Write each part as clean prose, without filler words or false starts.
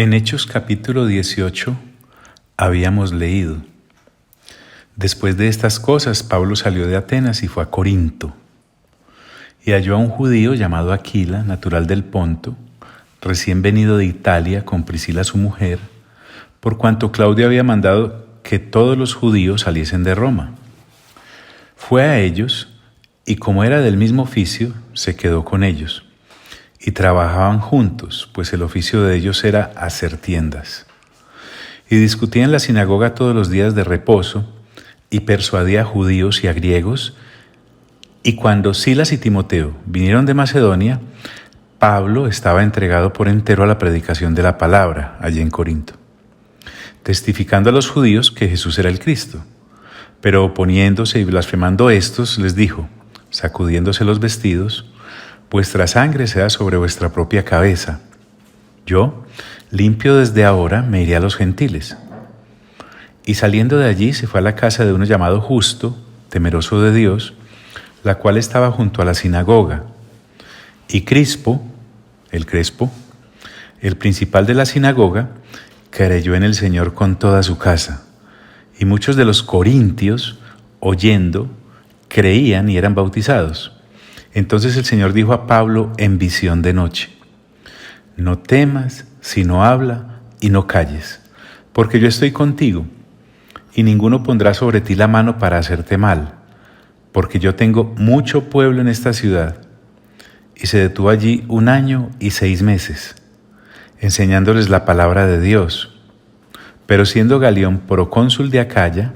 En Hechos capítulo 18 habíamos leído: después de estas cosas, Pablo salió de Atenas y fue a Corinto, y halló a un judío llamado Aquila, natural del Ponto, recién venido de Italia con Priscila su mujer, por cuanto Claudio había mandado que todos los judíos saliesen de Roma. Fue a ellos, y como era del mismo oficio, se quedó con ellos. Y trabajaban juntos, pues el oficio de ellos era hacer tiendas. Y discutía en la sinagoga todos los días de reposo, y persuadía a judíos y a griegos. Y cuando Silas y Timoteo vinieron de Macedonia, Pablo estaba entregado por entero a la predicación de la palabra allí en Corinto, testificando a los judíos que Jesús era el Cristo. Pero oponiéndose y blasfemando estos, les dijo, sacudiéndose los vestidos: vuestra sangre sea sobre vuestra propia cabeza. Yo, limpio desde ahora, me iré a los gentiles. Y saliendo de allí se fue a la casa de uno llamado Justo, temeroso de Dios, la cual estaba junto a la sinagoga. Y Crispo, el principal de la sinagoga, creyó en el Señor con toda su casa. Y muchos de los corintios, oyendo, creían y eran bautizados. Entonces el Señor dijo a Pablo en visión de noche: no temas, sino habla y no calles, porque yo estoy contigo, y ninguno pondrá sobre ti la mano para hacerte mal, porque yo tengo mucho pueblo en esta ciudad. Y se detuvo allí 1 año y 6 meses, enseñándoles la palabra de Dios. Pero siendo Galión procónsul de Acaya,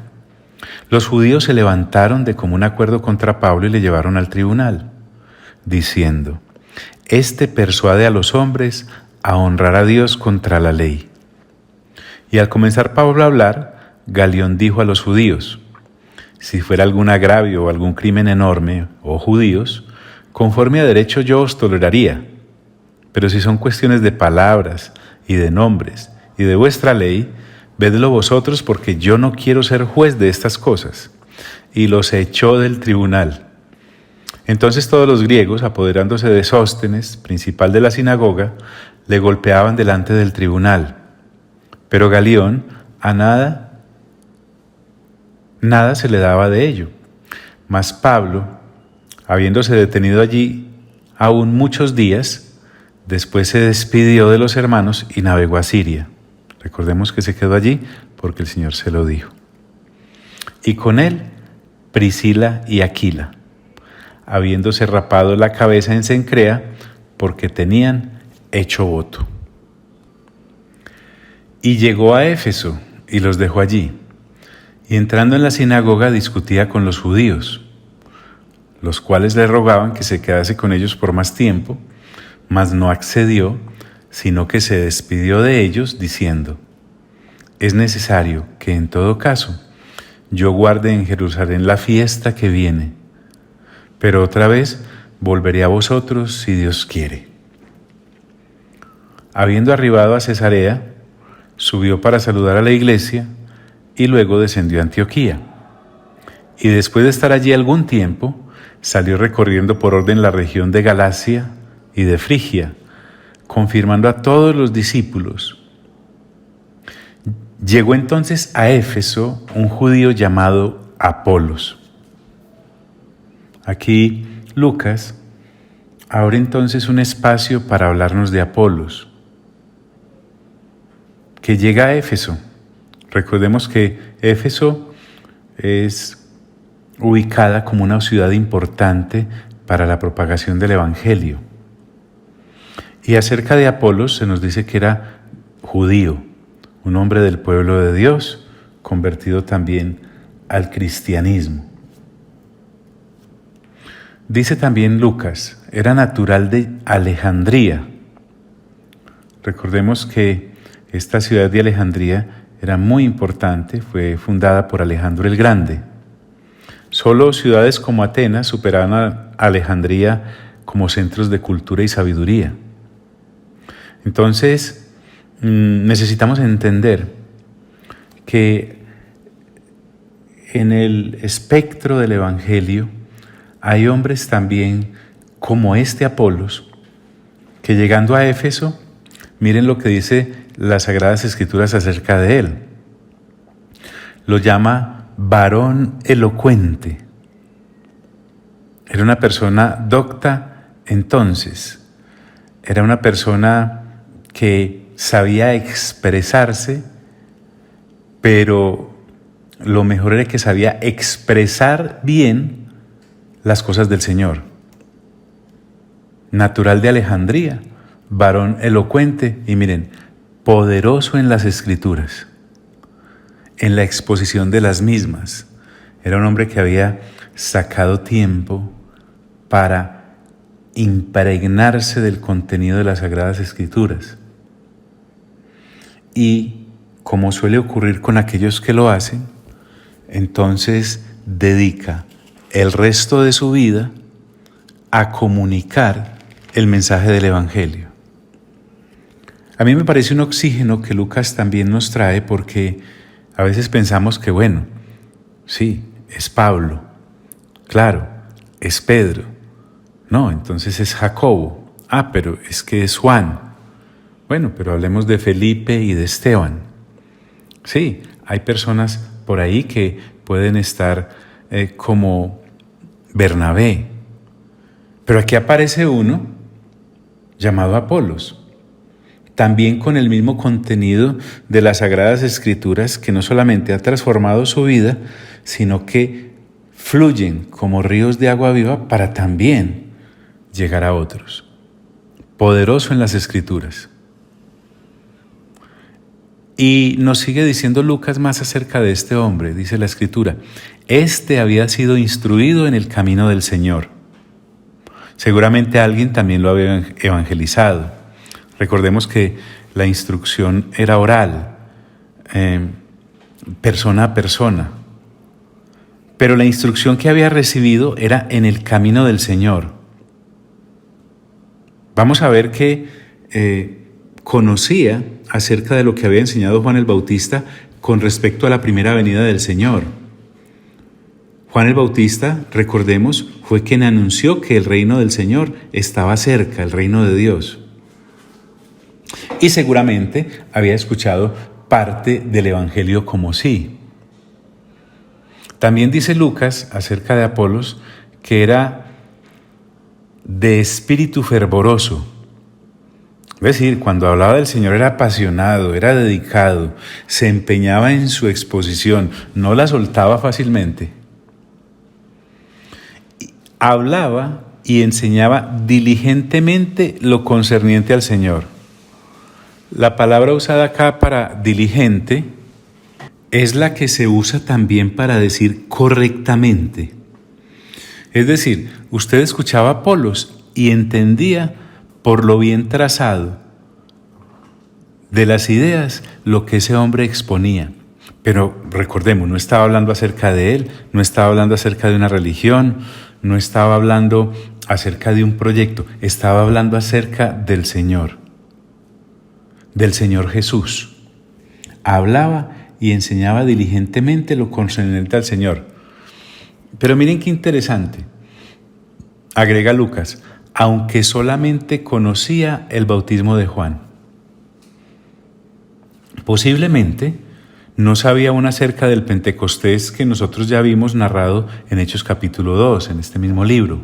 los judíos se levantaron de común acuerdo contra Pablo y le llevaron al tribunal, diciendo: este persuade a los hombres a honrar a Dios contra la ley. Y al comenzar Pablo a hablar, Galión dijo a los judíos: si fuera algún agravio o algún crimen enorme, oh judíos, conforme a derecho yo os toleraría. Pero si son cuestiones de palabras y de nombres y de vuestra ley, vedlo vosotros, porque yo no quiero ser juez de estas cosas. Y los echó del tribunal. Entonces todos los griegos, apoderándose de Sóstenes, principal de la sinagoga, le golpeaban delante del tribunal. Pero Galión a nada se le daba de ello. Mas Pablo, habiéndose detenido allí aún muchos días, después se despidió de los hermanos y navegó a Siria. Recordemos que se quedó allí porque el Señor se lo dijo. Y con él Priscila y Aquila, habiéndose rapado la cabeza en Cencrea, porque tenían hecho voto. Y llegó a Éfeso y los dejó allí. Y entrando en la sinagoga discutía con los judíos, los cuales le rogaban que se quedase con ellos por más tiempo, mas no accedió, sino que se despidió de ellos diciendo: es necesario que en todo caso yo guarde en Jerusalén la fiesta que viene, pero otra vez volveré a vosotros si Dios quiere. Habiendo arribado a Cesarea, subió para saludar a la iglesia y luego descendió a Antioquía. Y después de estar allí algún tiempo, salió recorriendo por orden la región de Galacia y de Frigia, confirmando a todos los discípulos. Llegó entonces a Éfeso un judío llamado Apolos. Aquí Lucas abre entonces un espacio para hablarnos de Apolos, que llega a Éfeso. Recordemos que Éfeso es ubicada como una ciudad importante para la propagación del Evangelio. Y acerca de Apolos se nos dice que era judío, un hombre del pueblo de Dios, convertido también al cristianismo. Dice también Lucas, era natural de Alejandría. Recordemos que esta ciudad de Alejandría era muy importante, fue fundada por Alejandro el Grande. Solo ciudades como Atenas superaban a Alejandría como centros de cultura y sabiduría. Entonces, necesitamos entender que en el espectro del Evangelio hay hombres también como este Apolos, que llegando a Éfeso, miren lo que dice las Sagradas Escrituras acerca de él. Lo llama varón elocuente. Era una persona docta entonces. Era una persona que sabía expresarse, pero lo mejor era que sabía expresar bien las cosas del Señor. Natural de Alejandría, varón elocuente y miren, poderoso en las Escrituras, en la exposición de las mismas. Era un hombre que había sacado tiempo para impregnarse del contenido de las Sagradas Escrituras. Y como suele ocurrir con aquellos que lo hacen, entonces dedica el resto de su vida a comunicar el mensaje del Evangelio. A mí me parece un oxígeno que Lucas también nos trae, porque a veces pensamos que, bueno, sí, es Pablo, claro, es Pedro, no, entonces es Jacobo, pero es que es Juan. Bueno, pero hablemos de Felipe y de Esteban. Sí, hay personas por ahí que pueden estar como Bernabé, pero aquí aparece uno llamado Apolos, también con el mismo contenido de las Sagradas Escrituras, que no solamente ha transformado su vida, sino que fluyen como ríos de agua viva para también llegar a otros. Poderoso en las Escrituras. Y nos sigue diciendo Lucas más acerca de este hombre, dice la Escritura: este había sido instruido en el camino del Señor. Seguramente alguien también lo había evangelizado. Recordemos que la instrucción era oral, persona a persona. Pero la instrucción que había recibido era en el camino del Señor. Vamos a ver que conocía acerca de lo que había enseñado Juan el Bautista con respecto a la primera venida del Señor. Juan el Bautista, recordemos, fue quien anunció que el reino del Señor estaba cerca, el reino de Dios. Y seguramente había escuchado parte del Evangelio como sí. También dice Lucas acerca de Apolos que era de espíritu fervoroso. Es decir, cuando hablaba del Señor era apasionado, era dedicado, se empeñaba en su exposición, no la soltaba fácilmente. Hablaba y enseñaba diligentemente lo concerniente al Señor. La palabra usada acá para diligente es la que se usa también para decir correctamente. Es decir, usted escuchaba a Apolos y entendía por lo bien trazado de las ideas lo que ese hombre exponía. Pero recordemos, no estaba hablando acerca de él, no estaba hablando acerca de una religión, no estaba hablando acerca de un proyecto, estaba hablando acerca del Señor Jesús. Hablaba y enseñaba diligentemente lo concerniente al Señor. Pero miren qué interesante, agrega Lucas, aunque solamente conocía el bautismo de Juan. Posiblemente no sabía aún acerca del Pentecostés que nosotros ya vimos narrado en Hechos capítulo 2, en este mismo libro.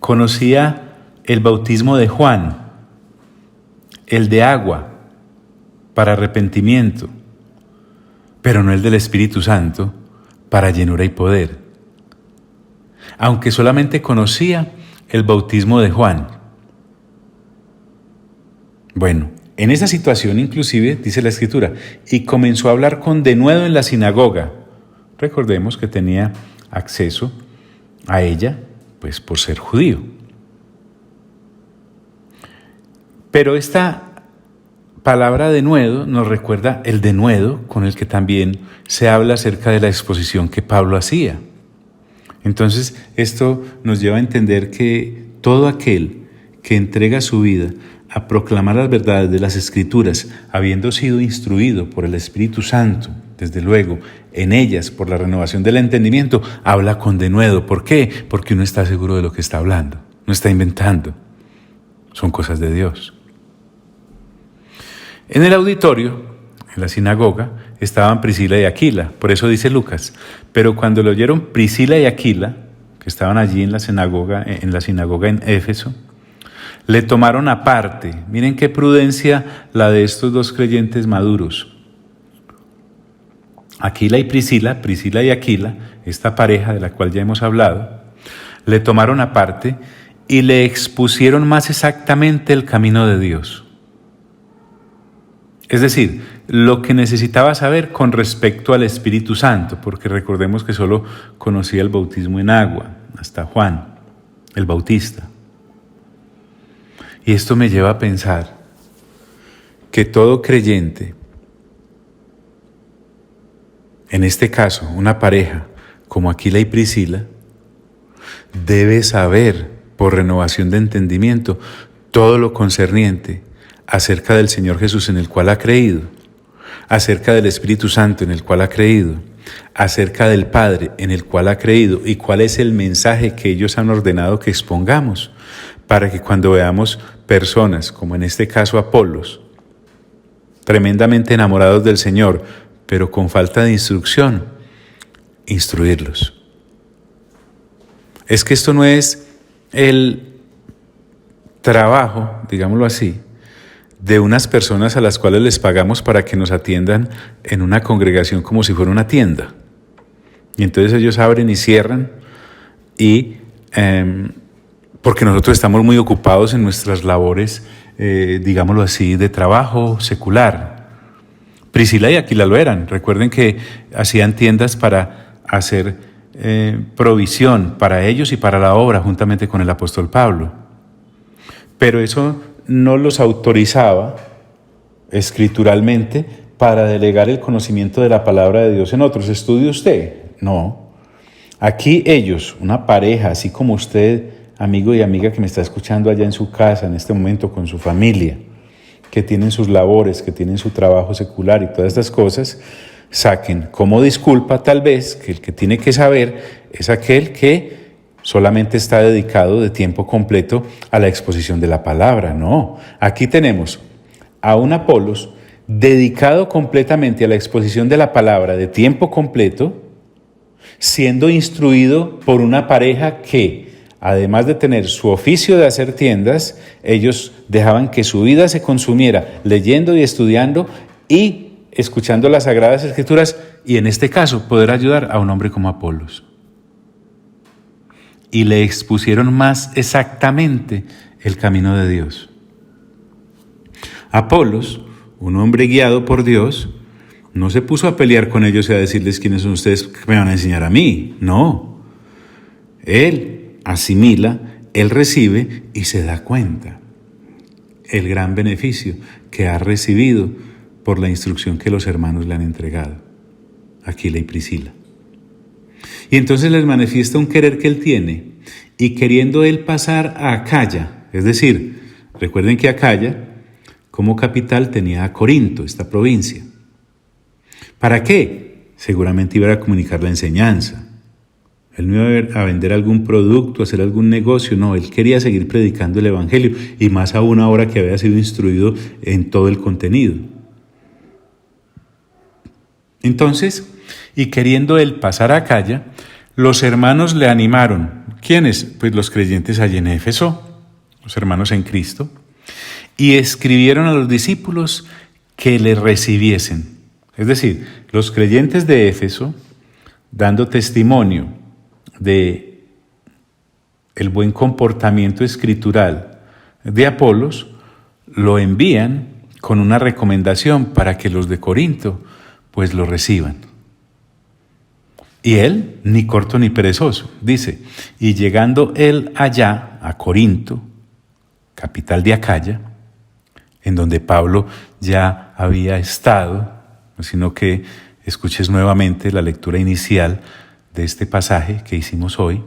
Conocía el bautismo de Juan, el de agua para arrepentimiento, pero no el del Espíritu Santo para llenura y poder. Aunque solamente conocía el bautismo de Juan. Bueno, en esa situación inclusive, dice la Escritura, y comenzó a hablar con denuedo en la sinagoga. Recordemos que tenía acceso a ella, pues por ser judío. Pero esta palabra denuedo nos recuerda el denuedo con el que también se habla acerca de la exposición que Pablo hacía. Entonces, esto nos lleva a entender que todo aquel que entrega su vida a proclamar las verdades de las Escrituras, habiendo sido instruido por el Espíritu Santo, desde luego, en ellas por la renovación del entendimiento, habla con denuedo. ¿Por qué? Porque uno está seguro de lo que está hablando, no está inventando. Son cosas de Dios. En el auditorio, en la sinagoga, estaban Priscila y Aquila, por eso dice Lucas. Pero cuando lo oyeron Priscila y Aquila, que estaban allí en la sinagoga en Éfeso, le tomaron aparte. Miren qué prudencia la de estos dos creyentes maduros. Aquila y Priscila, Priscila y Aquila, esta pareja de la cual ya hemos hablado, le tomaron aparte y le expusieron más exactamente el camino de Dios. Es decir, lo que necesitaba saber con respecto al Espíritu Santo, porque recordemos que solo conocía el bautismo en agua, hasta Juan, el Bautista. Y esto me lleva a pensar que todo creyente, en este caso una pareja como Aquila y Priscila, debe saber por renovación de entendimiento todo lo concerniente acerca del Señor Jesús en el cual ha creído, acerca del Espíritu Santo en el cual ha creído, acerca del Padre en el cual ha creído y cuál es el mensaje que ellos han ordenado que expongamos, para que cuando veamos personas, como en este caso Apolos, tremendamente enamorados del Señor, pero con falta de instrucción, instruirlos. Es que esto no es el trabajo, digámoslo así, de unas personas a las cuales les pagamos para que nos atiendan en una congregación como si fuera una tienda. Y entonces ellos abren y cierran y porque nosotros estamos muy ocupados en nuestras labores, digámoslo así, de trabajo secular. Priscila y Aquila lo eran. Recuerden que hacían tiendas para hacer provisión para ellos y para la obra juntamente con el apóstol Pablo. Pero eso no los autorizaba escrituralmente para delegar el conocimiento de la palabra de Dios en otros. ¿Estudie usted? No. Aquí ellos, una pareja, así como usted, amigo y amiga que me está escuchando allá en su casa en este momento con su familia, que tienen sus labores, que tienen su trabajo secular y todas estas cosas, saquen como disculpa tal vez que el que tiene que saber es aquel que solamente está dedicado de tiempo completo a la exposición de la palabra. No, aquí tenemos a un Apolos dedicado completamente a la exposición de la palabra de tiempo completo, siendo instruido por una pareja que, además de tener su oficio de hacer tiendas, ellos dejaban que su vida se consumiera leyendo y estudiando y escuchando las Sagradas Escrituras y en este caso poder ayudar a un hombre como Apolos. Y le expusieron más exactamente el camino de Dios. Apolos, un hombre guiado por Dios, no se puso a pelear con ellos y a decirles quiénes son ustedes que me van a enseñar a mí. No. Él asimila, él recibe y se da cuenta el gran beneficio que ha recibido por la instrucción que los hermanos le han entregado, Aquila y Priscila. Y entonces les manifiesta un querer que él tiene, y queriendo él pasar a Acaya, es decir, recuerden que Acaya como capital tenía a Corinto, esta provincia. ¿Para qué? Seguramente iba a comunicar la enseñanza. Él no iba a vender algún producto, a hacer algún negocio, no, él quería seguir predicando el Evangelio, y más aún ahora que había sido instruido en todo el contenido. Entonces, y queriendo él pasar a Acaya, los hermanos le animaron. ¿Quiénes? Pues los creyentes allí en Éfeso, los hermanos en Cristo, y escribieron a los discípulos que le recibiesen. Es decir, los creyentes de Éfeso, dando testimonio de el buen comportamiento escritural de Apolos, lo envían con una recomendación para que los de Corinto pues lo reciban. Y él, ni corto ni perezoso, dice, y llegando él allá, a Corinto, capital de Acaya, en donde Pablo ya había estado, sino que escuches nuevamente la lectura inicial de este pasaje que hicimos hoy.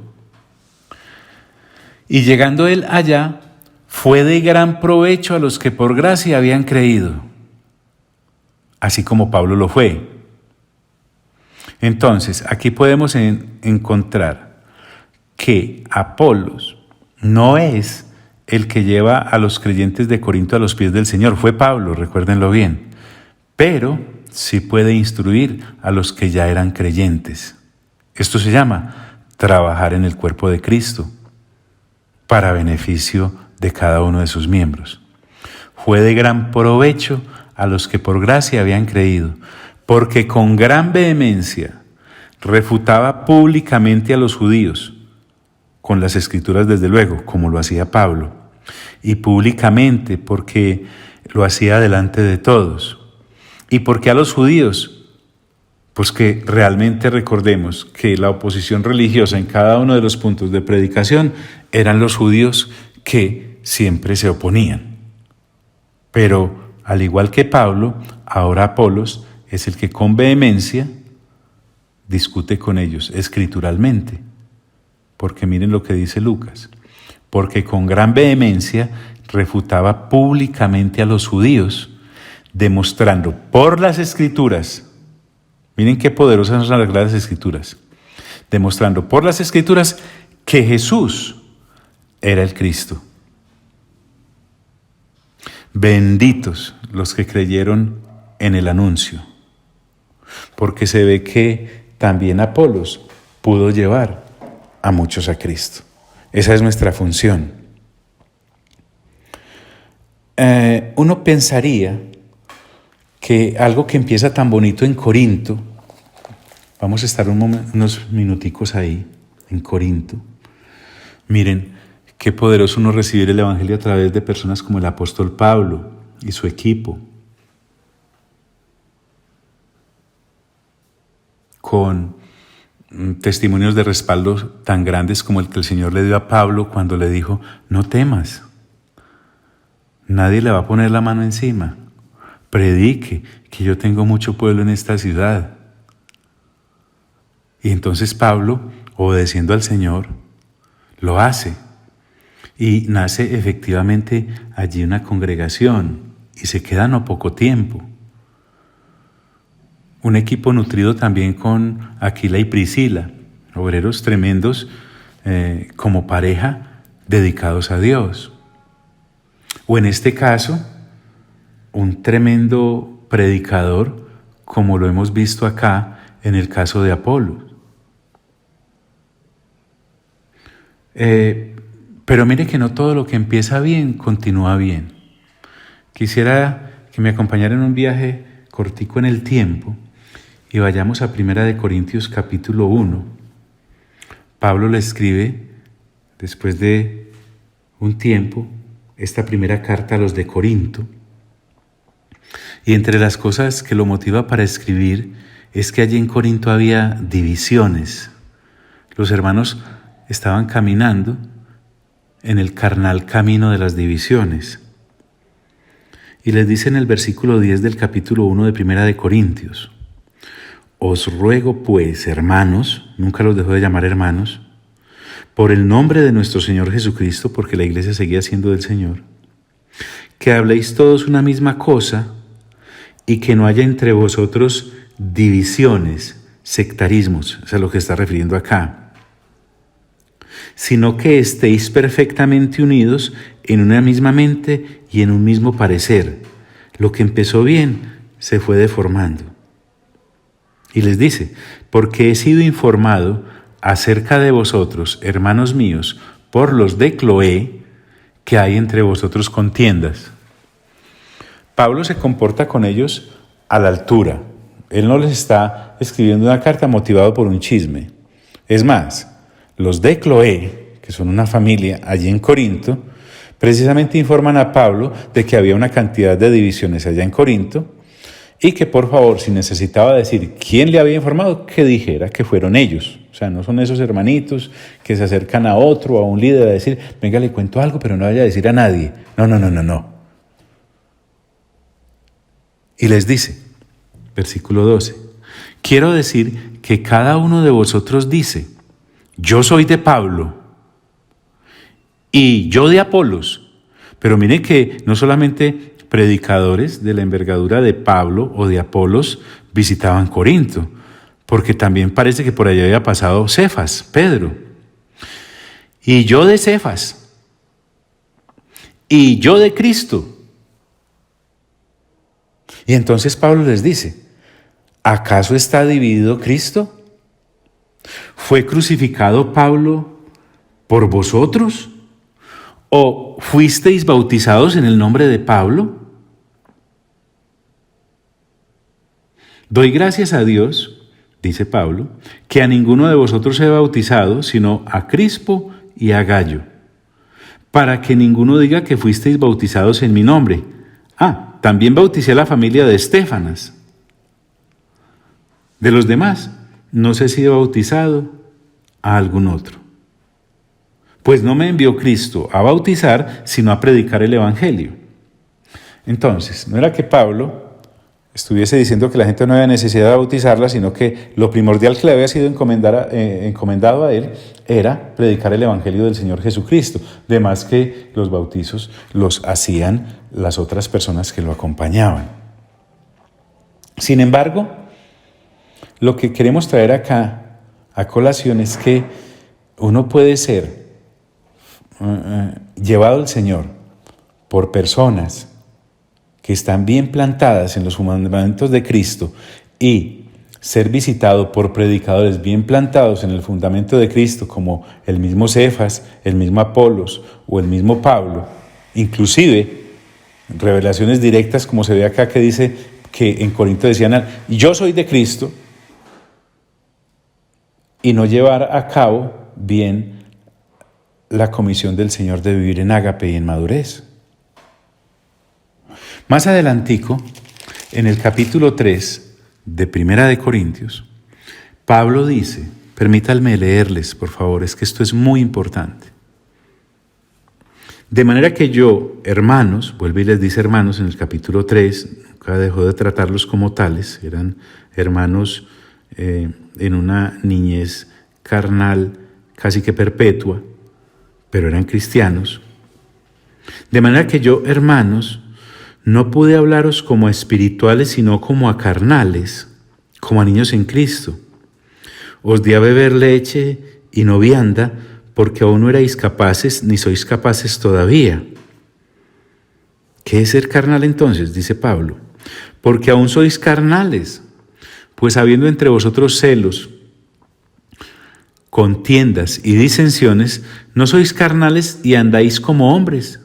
Y llegando él allá, fue de gran provecho a los que por gracia habían creído, así como Pablo lo fue. Entonces, aquí podemos encontrar que Apolos no es el que lleva a los creyentes de Corinto a los pies del Señor. Fue Pablo, recuérdenlo bien. Pero sí puede instruir a los que ya eran creyentes. Esto se llama trabajar en el cuerpo de Cristo para beneficio de cada uno de sus miembros. Fue de gran provecho a los que por gracia habían creído, porque con gran vehemencia refutaba públicamente a los judíos, con las Escrituras desde luego, como lo hacía Pablo, y públicamente porque lo hacía delante de todos, y porque a los judíos, pues que realmente recordemos que la oposición religiosa en cada uno de los puntos de predicación eran los judíos que siempre se oponían. Pero al igual que Pablo, ahora Apolos es el que con vehemencia discute con ellos escrituralmente. Porque miren lo que dice Lucas. Porque con gran vehemencia refutaba públicamente a los judíos, demostrando por las Escrituras, miren qué poderosas son las Escrituras, demostrando por las Escrituras que Jesús era el Cristo. Benditos los que creyeron en el anuncio, porque se ve que también Apolos pudo llevar a muchos a Cristo. Esa es nuestra función. Uno pensaría que algo que empieza tan bonito en Corinto, vamos a estar unos minuticos ahí, en Corinto. Miren, qué poderoso uno recibir el Evangelio a través de personas como el apóstol Pablo y su equipo, con testimonios de respaldo tan grandes como el que el Señor le dio a Pablo cuando le dijo: no temas, nadie le va a poner la mano encima, predique que yo tengo mucho pueblo en esta ciudad. Y entonces Pablo, obedeciendo al Señor, lo hace. Y nace efectivamente allí una congregación y se queda no poco tiempo. Un equipo nutrido también con Aquila y Priscila, obreros tremendos como pareja dedicados a Dios. O en este caso, un tremendo predicador como lo hemos visto acá en el caso de Apolos. Pero mire que no todo lo que empieza bien continúa bien. Quisiera que me acompañara en un viaje cortico en el tiempo y vayamos a 1 Corintios capítulo 1. Pablo le escribe, después de un tiempo, esta primera carta a los de Corinto. Y entre las cosas que lo motiva para escribir es que allí en Corinto había divisiones. Los hermanos estaban caminando en el carnal camino de las divisiones. Y les dice en el versículo 10 del capítulo 1 de 1 Corintios: os ruego pues, hermanos, nunca los dejó de llamar hermanos, por el nombre de nuestro Señor Jesucristo, porque la iglesia seguía siendo del Señor, que habléis todos una misma cosa y que no haya entre vosotros divisiones, sectarismos, es a lo que está refiriendo acá, sino que estéis perfectamente unidos en una misma mente y en un mismo parecer. Lo que empezó bien se fue deformando. Y les dice: porque he sido informado acerca de vosotros, hermanos míos, por los de Cloé, que hay entre vosotros contiendas. Pablo se comporta con ellos a la altura. Él no les está escribiendo una carta motivado por un chisme. Es más, los de Cloé, que son una familia allí en Corinto, precisamente informan a Pablo de que había una cantidad de divisiones allá en Corinto y que por favor, si necesitaba decir quién le había informado, que dijera que fueron ellos. O sea, no son esos hermanitos que se acercan a otro, a un líder, a decir: venga, le cuento algo, pero no vaya a decir a nadie. No. Y les dice, versículo 12, quiero decir que cada uno de vosotros dice: yo soy de Pablo y yo de Apolos. Pero mire que no solamente predicadores de la envergadura de Pablo o de Apolos visitaban Corinto, porque también parece que por allá había pasado Cefas, Pedro. Y yo de Cefas. y yo de Cristo. Y entonces Pablo les dice, ¿acaso está dividido Cristo? ¿Fue crucificado Pablo por vosotros? ¿O fuisteis bautizados en el nombre de Pablo? Doy gracias a Dios, dice Pablo, que a ninguno de vosotros he bautizado, sino a Crispo y a Gayo, para que ninguno diga que fuisteis bautizados en mi nombre. También bauticé a la familia de Estéfanas. De los demás, no sé si he bautizado a algún otro. Pues no me envió Cristo a bautizar, sino a predicar el Evangelio. Entonces, no era que Pablo estuviese diciendo que la gente no había necesidad de bautizarla, sino que lo primordial que le había sido encomendado a él era predicar el Evangelio del Señor Jesucristo. De más que los bautizos los hacían las otras personas que lo acompañaban. Sin embargo, lo que queremos traer acá a colación es que uno puede ser llevado al Señor por personas que están bien plantadas en los fundamentos de Cristo y ser visitado por predicadores bien plantados en el fundamento de Cristo, como el mismo Cefas, el mismo Apolos o el mismo Pablo, inclusive revelaciones directas como se ve acá que dice que en Corinto decían, yo soy de Cristo, y no llevar a cabo bien la comisión del Señor de vivir en ágape y en madurez. Más adelantico, en el capítulo 3 de Primera de Corintios, Pablo dice, permítanme leerles, por favor, es que esto es muy importante. De manera que yo, hermanos, vuelve y les dice hermanos en el capítulo 3, nunca dejó de tratarlos como tales, eran hermanos en una niñez carnal casi que perpetua, pero eran cristianos. De manera que yo, hermanos, no pude hablaros como a espirituales, sino como a carnales, como a niños en Cristo. Os di a beber leche y no vianda, porque aún no erais capaces, ni sois capaces todavía. ¿Qué es ser carnal entonces? Dice Pablo. Porque aún sois carnales, pues habiendo entre vosotros celos, contiendas y disensiones, no sois carnales y andáis como hombres.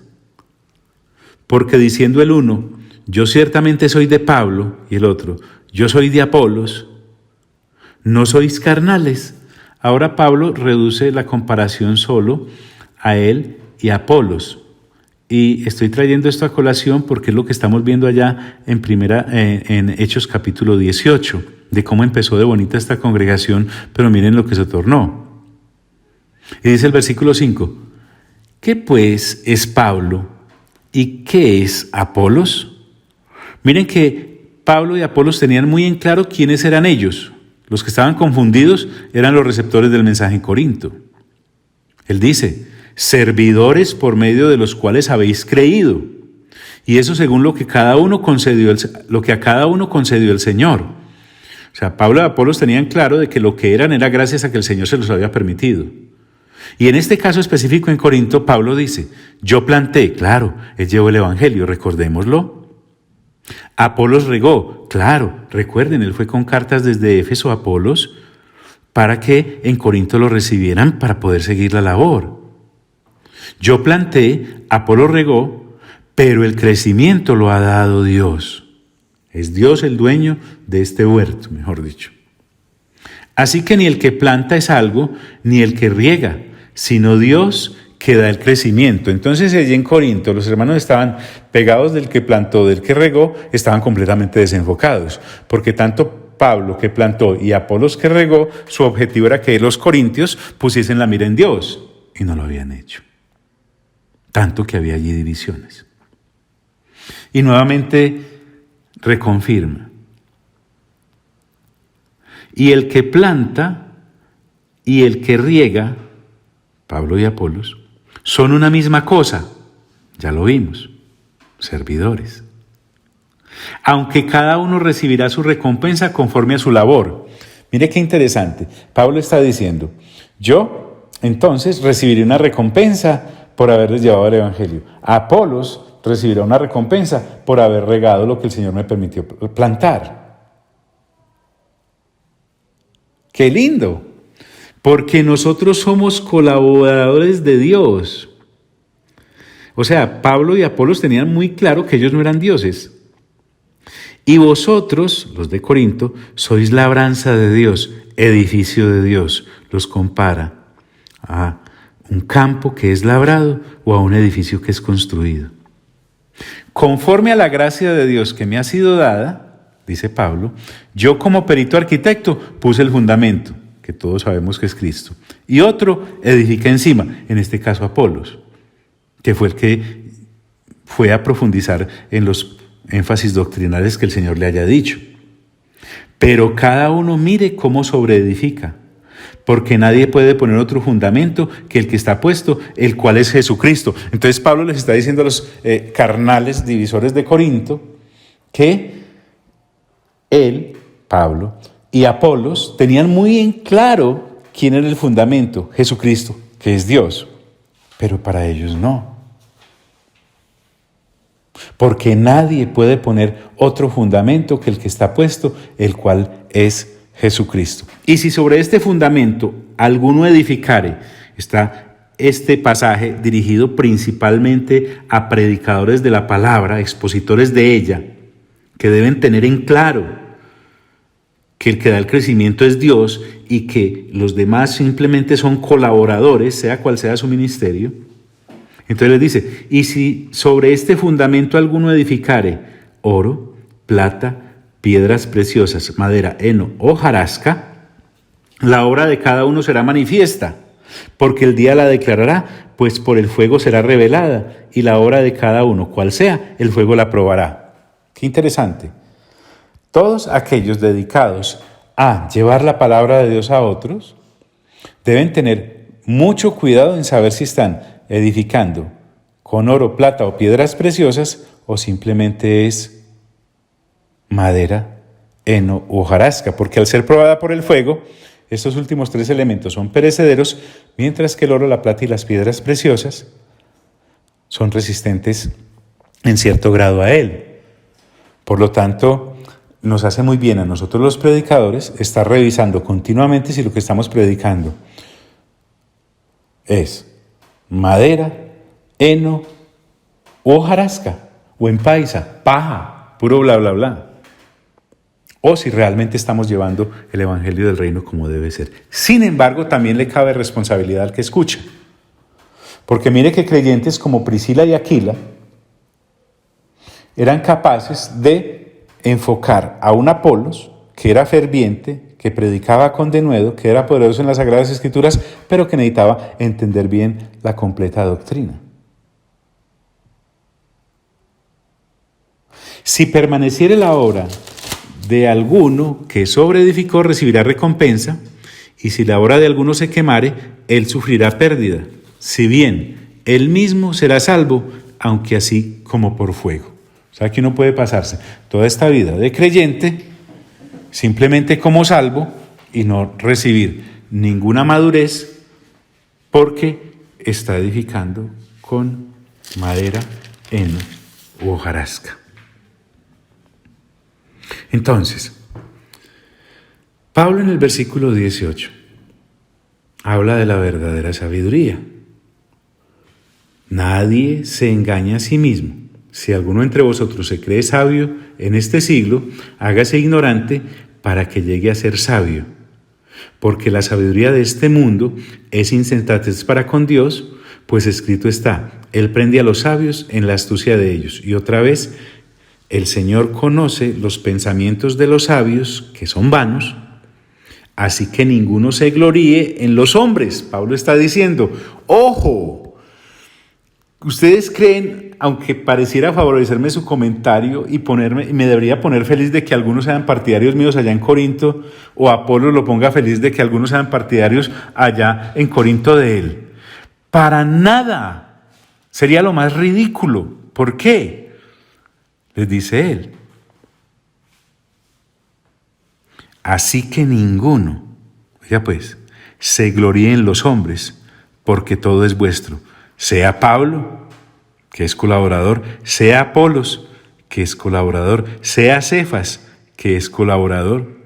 Porque diciendo el uno, yo ciertamente soy de Pablo, y el otro, yo soy de Apolos, no sois carnales. Ahora Pablo reduce la comparación solo a él y a Apolos. Y estoy trayendo esto a colación porque es lo que estamos viendo allá en Hechos capítulo 18, de cómo empezó de bonita esta congregación, pero miren lo que se tornó. Y dice el versículo 5, ¿qué pues es Pablo? ¿Y qué es Apolos? Miren que Pablo y Apolos tenían muy en claro quiénes eran ellos. Los que estaban confundidos eran los receptores del mensaje en Corinto. Él dice, servidores por medio de los cuales habéis creído. Y eso según lo que a cada uno concedió el Señor. O sea, Pablo y Apolos tenían claro de que lo que eran era gracias a que el Señor se los había permitido. Y en este caso específico en Corinto, Pablo dice, yo planté, claro, él llevó el evangelio, recordémoslo. Apolos regó, claro, recuerden, él fue con cartas desde Éfeso a Apolos para que en Corinto lo recibieran para poder seguir la labor. Yo planté, Apolos regó, pero el crecimiento lo ha dado Dios. Es Dios el dueño de este huerto, mejor dicho. Así que ni el que planta es algo, ni el que riega, sino Dios que da el crecimiento. Entonces allí en Corinto los hermanos estaban pegados del que plantó, del que regó, estaban completamente desenfocados, porque tanto Pablo que plantó y Apolos que regó, su objetivo era que los corintios pusiesen la mira en Dios, y no lo habían hecho. Tanto que había allí divisiones. Y nuevamente reconfirma. Y el que planta y el que riega, Pablo y Apolos, son una misma cosa, ya lo vimos, servidores. Aunque cada uno recibirá su recompensa conforme a su labor. Mire qué interesante, Pablo está diciendo, yo entonces recibiré una recompensa por haberles llevado el Evangelio. Apolos recibirá una recompensa por haber regado lo que el Señor me permitió plantar. ¡Qué lindo! Porque nosotros somos colaboradores de Dios. O sea, Pablo y Apolos tenían muy claro que ellos no eran dioses. Y vosotros, los de Corinto, sois labranza de Dios, edificio de Dios. Los compara a un campo que es labrado o a un edificio que es construido. Conforme a la gracia de Dios que me ha sido dada, dice Pablo, yo como perito arquitecto puse el fundamento, que todos sabemos que es Cristo, y otro edifica encima, en este caso Apolos, que fue el que fue a profundizar en los énfasis doctrinales que el Señor le haya dicho. Pero cada uno mire cómo sobreedifica, porque nadie puede poner otro fundamento que el que está puesto, el cual es Jesucristo. Entonces Pablo les está diciendo a los carnales divisores de Corinto que él, Pablo, y Apolos tenían muy en claro quién era el fundamento, Jesucristo, que es Dios, pero para ellos no. Porque nadie puede poner otro fundamento que el que está puesto, el cual es Jesucristo. Y si sobre este fundamento alguno edificare, está este pasaje dirigido principalmente a predicadores de la palabra, expositores de ella, que deben tener en claro que el que da el crecimiento es Dios y que los demás simplemente son colaboradores, sea cual sea su ministerio. Entonces les dice, y si sobre este fundamento alguno edificare oro, plata, piedras preciosas, madera, heno o hojarasca, la obra de cada uno será manifiesta, porque el día la declarará, pues por el fuego será revelada, y la obra de cada uno, cual sea, el fuego la probará. Qué interesante. Todos aquellos dedicados a llevar la palabra de Dios a otros deben tener mucho cuidado en saber si están edificando con oro, plata o piedras preciosas o simplemente es madera, heno u hojarasca, porque al ser probada por el fuego, estos últimos tres elementos son perecederos, mientras que el oro, la plata y las piedras preciosas son resistentes en cierto grado a él. Por lo tanto, nos hace muy bien a nosotros los predicadores estar revisando continuamente si lo que estamos predicando es madera, heno o hojarasca, o en paisa, paja, puro bla bla bla. O si realmente estamos llevando el evangelio del reino como debe ser. Sin embargo, también le cabe responsabilidad al que escucha. Porque mire que creyentes como Priscila y Aquila eran capaces de enfocar a un Apolos que era ferviente, que predicaba con denuedo, que era poderoso en las Sagradas Escrituras, pero que necesitaba entender bien la completa doctrina. Si permaneciere la obra de alguno que sobreedificó, recibirá recompensa, y si la obra de alguno se quemare, él sufrirá pérdida, si bien él mismo será salvo, aunque así como por fuego. O sea que uno puede pasarse toda esta vida de creyente simplemente como salvo y no recibir ninguna madurez porque está edificando con madera, heno u hojarasca. Entonces, Pablo en el versículo 18 habla de la verdadera sabiduría. Nadie se engaña a sí mismo. Si alguno entre vosotros se cree sabio en este siglo, hágase ignorante para que llegue a ser sabio. Porque la sabiduría de este mundo es insensatez para con Dios, pues escrito está, Él prende a los sabios en la astucia de ellos. Y otra vez, el Señor conoce los pensamientos de los sabios, que son vanos, así que ninguno se gloríe en los hombres. Pablo está diciendo, ¡ojo! Ustedes creen, aunque pareciera favorecerme su comentario y me debería poner feliz de que algunos sean partidarios míos allá en Corinto, o Apolo lo ponga feliz de que algunos sean partidarios allá en Corinto de él. Para nada. Sería lo más ridículo. ¿Por qué? Les dice él. Así que ninguno, oiga pues, se gloríe en los hombres, porque todo es vuestro. sea Pablo, que es colaborador, sea Apolos, que es colaborador, sea Cefas, que es colaborador.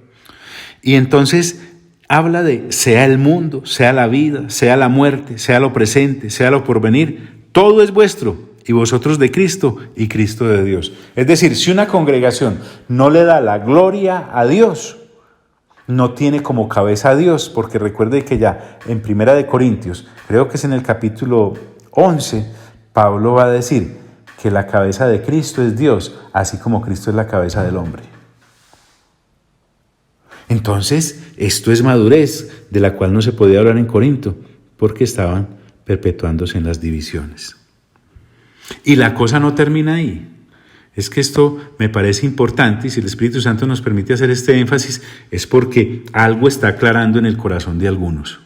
Y entonces habla de sea el mundo, sea la vida, sea la muerte, sea lo presente, sea lo porvenir, todo es vuestro, y vosotros de Cristo y Cristo de Dios. Es decir, si una congregación no le da la gloria a Dios, no tiene como cabeza a Dios, porque recuerde que ya en Primera de Corintios, creo que es en el capítulo 11, Pablo va a decir que la cabeza de Cristo es Dios, así como Cristo es la cabeza del hombre. Entonces, esto es madurez, de la cual no se podía hablar en Corinto, porque estaban perpetuándose en las divisiones. Y la cosa no termina ahí. Es que esto me parece importante, y si el Espíritu Santo nos permite hacer este énfasis, es porque algo está aclarando en el corazón de algunos.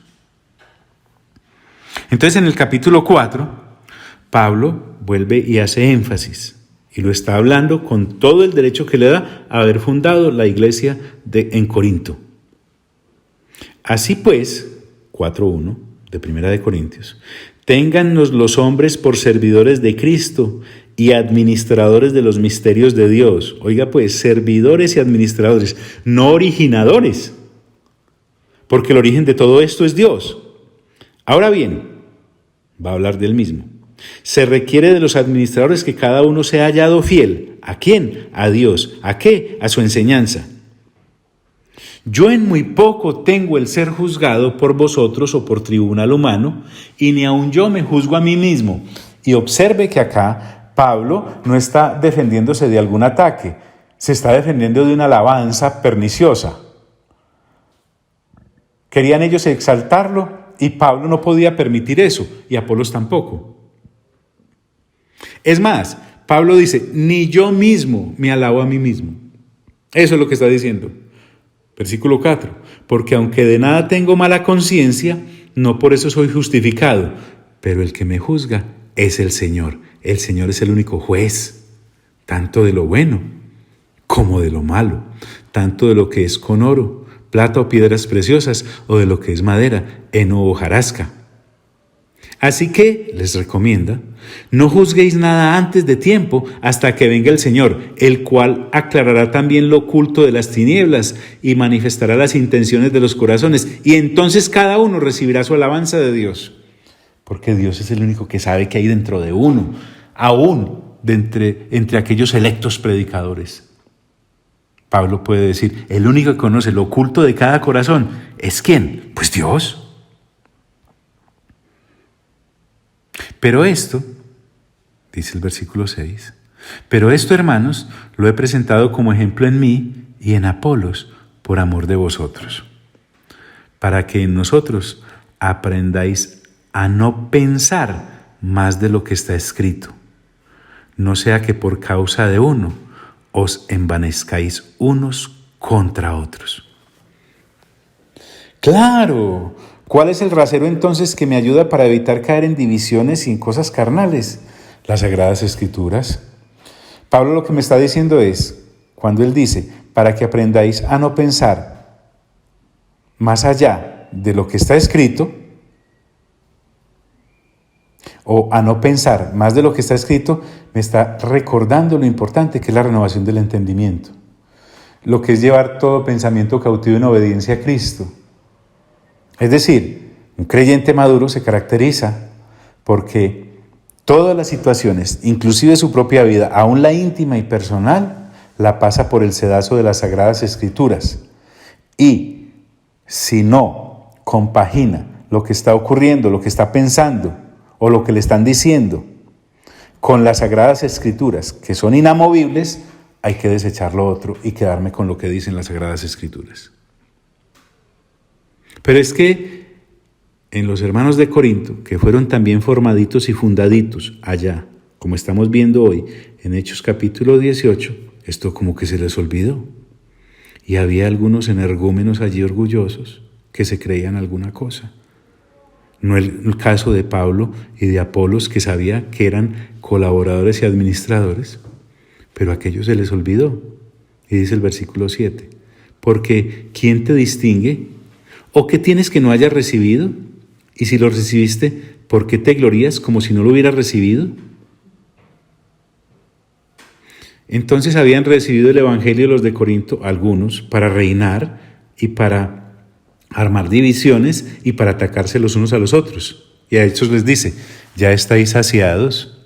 Entonces, en el capítulo 4, Pablo vuelve y hace énfasis, y lo está hablando con todo el derecho que le da a haber fundado la iglesia en Corinto. Así pues, 4:1 de Primera de Corintios, téngannos los hombres por servidores de Cristo y administradores de los misterios de Dios. Oiga pues, servidores y administradores, no originadores, porque el origen de todo esto es Dios. Ahora bien, va a hablar del mismo. Se requiere de los administradores que cada uno sea hallado fiel. ¿A quién? A Dios. ¿A qué? A su enseñanza. Yo en muy poco tengo el ser juzgado por vosotros o por tribunal humano, y ni aun yo me juzgo a mí mismo. Y observe que acá Pablo no está defendiéndose de algún ataque, se está defendiendo de una alabanza perniciosa. Querían ellos exaltarlo y Pablo no podía permitir eso, y Apolos tampoco. Es más, Pablo dice, ni yo mismo me alabo a mí mismo. Eso es lo que está diciendo. Versículo 4, porque aunque de nada tengo mala conciencia, no por eso soy justificado, pero el que me juzga es el Señor. El Señor es el único juez, tanto de lo bueno como de lo malo, tanto de lo que es con oro, plata o piedras preciosas, o de lo que es madera, heno o hojarasca. Así que les recomienda, no juzguéis nada antes de tiempo hasta que venga el Señor, el cual aclarará también lo oculto de las tinieblas y manifestará las intenciones de los corazones, y entonces cada uno recibirá su alabanza de Dios. Porque Dios es el único que sabe qué hay dentro de uno, aún entre aquellos electos predicadores. Pablo puede decir, el único que conoce lo oculto de cada corazón, ¿es quién? Pues Dios. Pero esto, dice el versículo 6, pero esto, hermanos, lo he presentado como ejemplo en mí y en Apolos por amor de vosotros, para que en nosotros aprendáis a no pensar más de lo que está escrito, no sea que por causa de uno os envanezcáis unos contra otros. ¡Claro! ¿Cuál es el rasero entonces que me ayuda para evitar caer en divisiones y en cosas carnales? Las Sagradas Escrituras. Pablo lo que me está diciendo es, cuando él dice, para que aprendáis a no pensar más allá de lo que está escrito, o a no pensar más de lo que está escrito, me está recordando lo importante que es la renovación del entendimiento, lo que es llevar todo pensamiento cautivo en obediencia a Cristo. Es decir, un creyente maduro se caracteriza porque todas las situaciones, inclusive su propia vida, aún la íntima y personal, la pasa por el sedazo de las Sagradas Escrituras. Y si no compagina lo que está ocurriendo, lo que está pensando o lo que le están diciendo con las Sagradas Escrituras, que son inamovibles, hay que desechar lo otro y quedarme con lo que dicen las Sagradas Escrituras. Pero es que en los hermanos de Corinto, que fueron también formaditos y fundaditos allá, como estamos viendo hoy en Hechos capítulo 18, esto como que se les olvidó. Y había algunos energúmenos allí orgullosos que se creían alguna cosa. No el caso de Pablo y de Apolos, que sabía que eran colaboradores y administradores, pero a aquellos se les olvidó. Y dice el versículo 7, porque ¿quién te distingue? ¿O qué tienes que no hayas recibido? Y si lo recibiste, ¿por qué te glorías como si no lo hubieras recibido? Entonces habían recibido el evangelio los de Corinto, algunos, para reinar y para armar divisiones y para atacarse los unos a los otros. Y a ellos les dice, ya estáis saciados,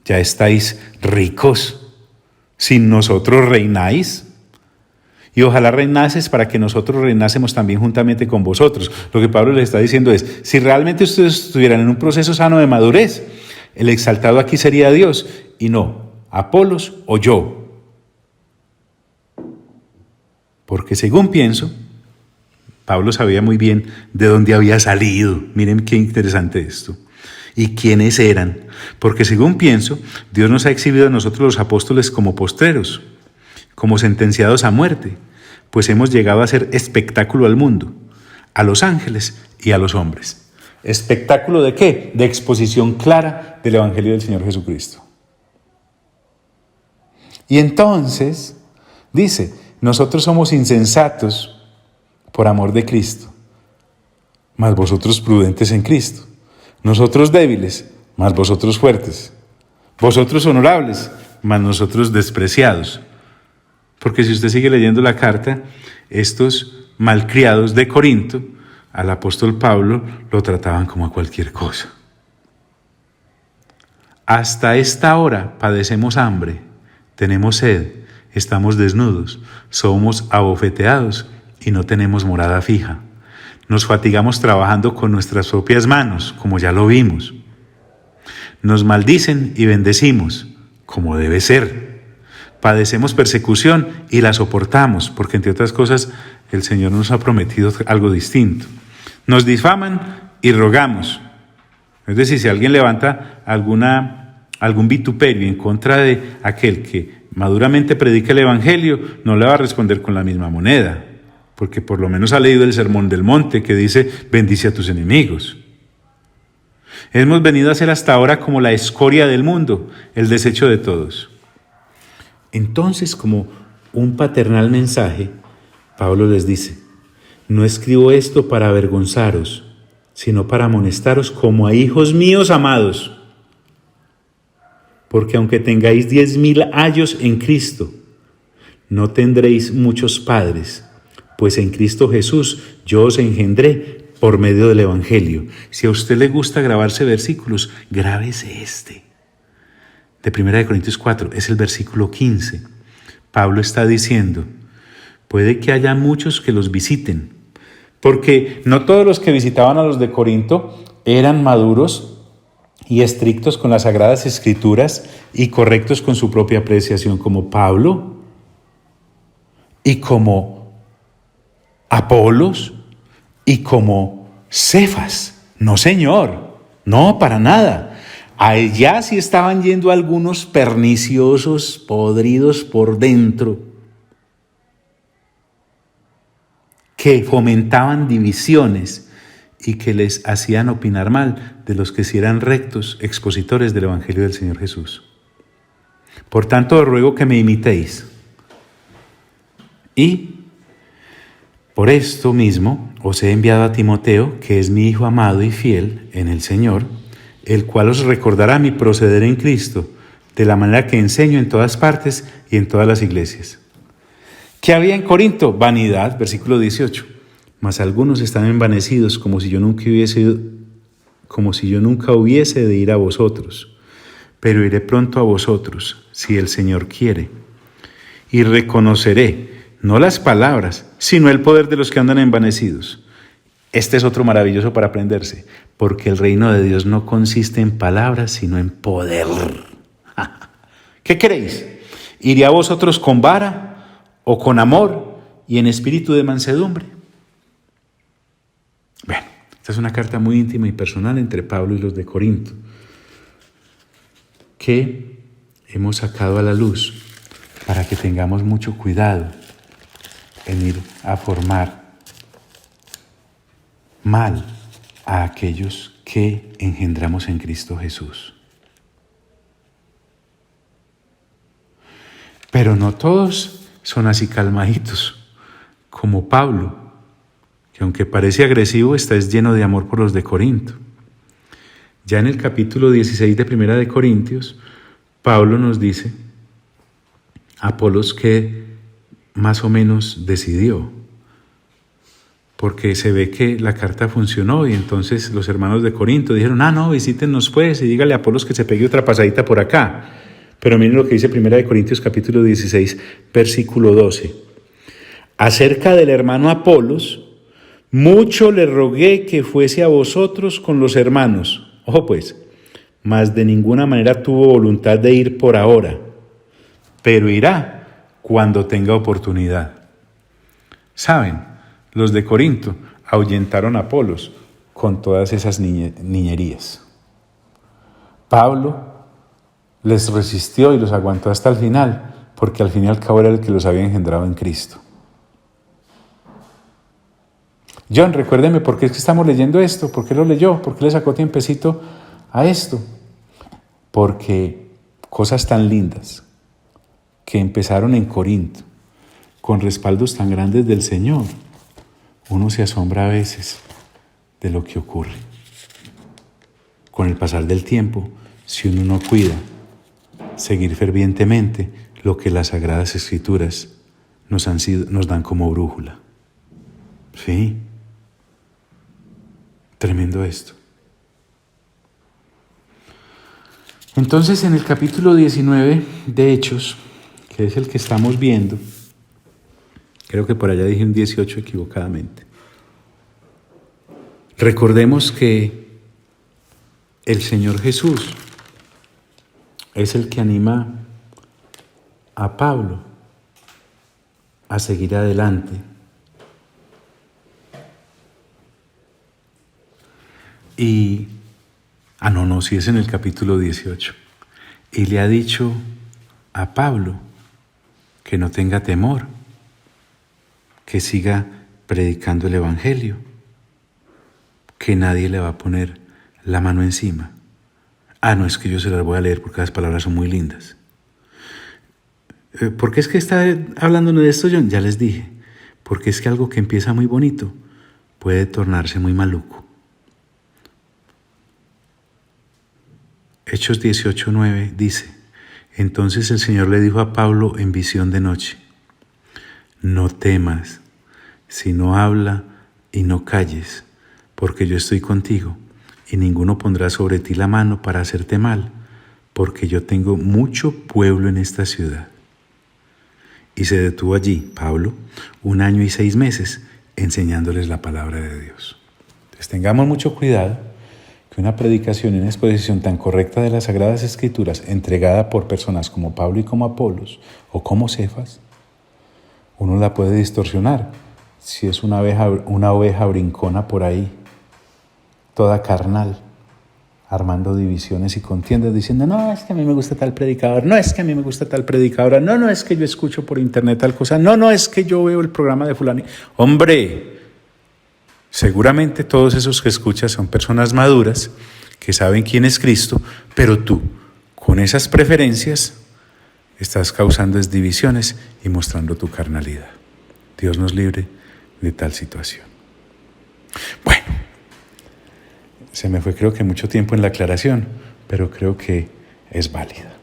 ya estáis ricos, sin nosotros reináis. Y ojalá reinases para que nosotros reinásemos también juntamente con vosotros. Lo que Pablo les está diciendo es, si realmente ustedes estuvieran en un proceso sano de madurez, el exaltado aquí sería Dios y no Apolos o yo. Porque según pienso, Pablo sabía muy bien de dónde había salido. Miren qué interesante esto. ¿Y quiénes eran? Porque según pienso, Dios nos ha exhibido a nosotros los apóstoles como postreros, como sentenciados a muerte, pues hemos llegado a ser espectáculo al mundo, a los ángeles y a los hombres. ¿Espectáculo de qué? De exposición clara del Evangelio del Señor Jesucristo. Y entonces, dice, nosotros somos insensatos por amor de Cristo, mas vosotros prudentes en Cristo. Nosotros débiles, mas vosotros fuertes. Vosotros honorables, mas nosotros despreciados. Porque si usted sigue leyendo la carta, estos malcriados de Corinto, al apóstol Pablo lo trataban como a cualquier cosa. Hasta esta hora padecemos hambre, tenemos sed, estamos desnudos, somos abofeteados y no tenemos morada fija. Nos fatigamos trabajando con nuestras propias manos, como ya lo vimos. Nos maldicen y bendecimos, como debe ser. Padecemos persecución y la soportamos, porque entre otras cosas el Señor nos ha prometido algo distinto. Nos difaman y rogamos. Es decir, si alguien levanta algún vituperio en contra de aquel que maduramente predica el Evangelio, no le va a responder con la misma moneda, porque por lo menos ha leído el Sermón del Monte que dice, bendice a tus enemigos. Hemos venido a ser hasta ahora como la escoria del mundo, el desecho de todos. Entonces, como un paternal mensaje, Pablo les dice, no escribo esto para avergonzaros, sino para amonestaros como a hijos míos amados. Porque aunque tengáis 10,000 años en Cristo, no tendréis muchos padres, pues en Cristo Jesús yo os engendré por medio del Evangelio. Si a usted le gusta grabarse versículos, grábese este. De 1 Corintios 4, es el versículo 15. Pablo está diciendo, puede que haya muchos que los visiten, porque no todos los que visitaban a los de Corinto eran maduros y estrictos con las Sagradas Escrituras y correctos con su propia apreciación, como Pablo y como Apolos y como Cefas. No, señor, no, para nada. Allá sí estaban yendo algunos perniciosos, podridos por dentro, que fomentaban divisiones y que les hacían opinar mal de los que sí eran rectos expositores del Evangelio del Señor Jesús. Por tanto, os ruego que me imitéis. Y por esto mismo os he enviado a Timoteo, que es mi hijo amado y fiel en el Señor, el cual os recordará mi proceder en Cristo, de la manera que enseño en todas partes y en todas las iglesias. ¿Qué había en Corinto? Vanidad, versículo 18. Mas algunos están envanecidos como si yo nunca hubiese de ir a vosotros. Pero iré pronto a vosotros, si el Señor quiere. Y reconoceré, no las palabras, sino el poder de los que andan envanecidos. Este es otro maravilloso para aprenderse, porque el reino de Dios no consiste en palabras, sino en poder. ¿Qué queréis? ¿Iré a vosotros con vara o con amor y en espíritu de mansedumbre? Bueno, esta es una carta muy íntima y personal entre Pablo y los de Corinto, que hemos sacado a la luz para que tengamos mucho cuidado en ir a formar mal a aquellos que engendramos en Cristo Jesús. Pero no todos son así calmaditos, como Pablo, que aunque parece agresivo, está lleno de amor por los de Corinto. Ya en el capítulo 16 de Primera de Corintios, Pablo nos dice, Apolos que más o menos decidió, porque se ve que la carta funcionó y entonces los hermanos de Corinto dijeron, no, visítenos pues y dígale a Apolos que se pegue otra pasadita por acá. Pero miren lo que dice Primera de Corintios capítulo 16, versículo 12. Acerca del hermano Apolos, mucho le rogué que fuese a vosotros con los hermanos. Ojo pues, mas de ninguna manera tuvo voluntad de ir por ahora, pero irá cuando tenga oportunidad. ¿Saben? Los de Corinto ahuyentaron a Apolos con todas esas niñerías. Pablo les resistió y los aguantó hasta el final, porque al fin y al cabo era el que los había engendrado en Cristo. John, recuérdeme por qué es que estamos leyendo esto, por qué lo leyó, por qué le sacó tiempecito a esto. Porque cosas tan lindas que empezaron en Corinto, con respaldos tan grandes del Señor, uno se asombra a veces de lo que ocurre. Con el pasar del tiempo, si uno no cuida, seguir fervientemente lo que las Sagradas Escrituras nos dan como brújula. ¿Sí? Tremendo esto. Entonces, en el capítulo 19 de Hechos, que es el que estamos viendo, creo que por allá dije un 18 equivocadamente. Recordemos que el Señor Jesús es el que anima a Pablo a seguir adelante. Y, sí es en el capítulo 18. Y le ha dicho a Pablo que no tenga temor, que siga predicando el Evangelio, que nadie le va a poner la mano encima. No es que yo se las voy a leer porque las palabras son muy lindas. ¿Por qué es que está hablándonos de esto, John? Ya les dije, porque es que algo que empieza muy bonito puede tornarse muy maluco. Hechos 18:9 dice, entonces el Señor le dijo a Pablo en visión de noche, no temas, sino habla y no calles, porque yo estoy contigo, y ninguno pondrá sobre ti la mano para hacerte mal, porque yo tengo mucho pueblo en esta ciudad. Y se detuvo allí, Pablo, 1 año y 6 meses, enseñándoles la palabra de Dios. Entonces tengamos mucho cuidado que una predicación y una exposición tan correcta de las Sagradas Escrituras, entregada por personas como Pablo y como Apolos, o como Cefas, uno la puede distorsionar. Si es una oveja brincona por ahí, toda carnal, armando divisiones y contiendas, diciendo, no, es que a mí me gusta tal predicador, no, es que a mí me gusta tal predicadora, no, es que yo escucho por internet tal cosa, no, es que yo veo el programa de fulano. Hombre, seguramente todos esos que escuchas son personas maduras, que saben quién es Cristo, pero tú, con esas preferencias, estás causando divisiones y mostrando tu carnalidad. Dios nos libre de tal situación. Bueno, se me fue creo que mucho tiempo en la aclaración, pero creo que es válida.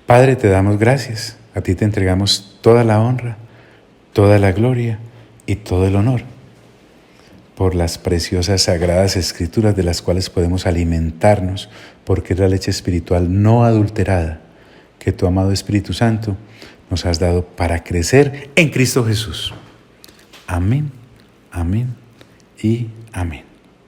Padre, te damos gracias. A ti te entregamos toda la honra, toda la gloria y todo el honor por las preciosas Sagradas Escrituras de las cuales podemos alimentarnos, porque es la leche espiritual no adulterada que tu amado Espíritu Santo nos has dado para crecer en Cristo Jesús. Amén, amén y amén.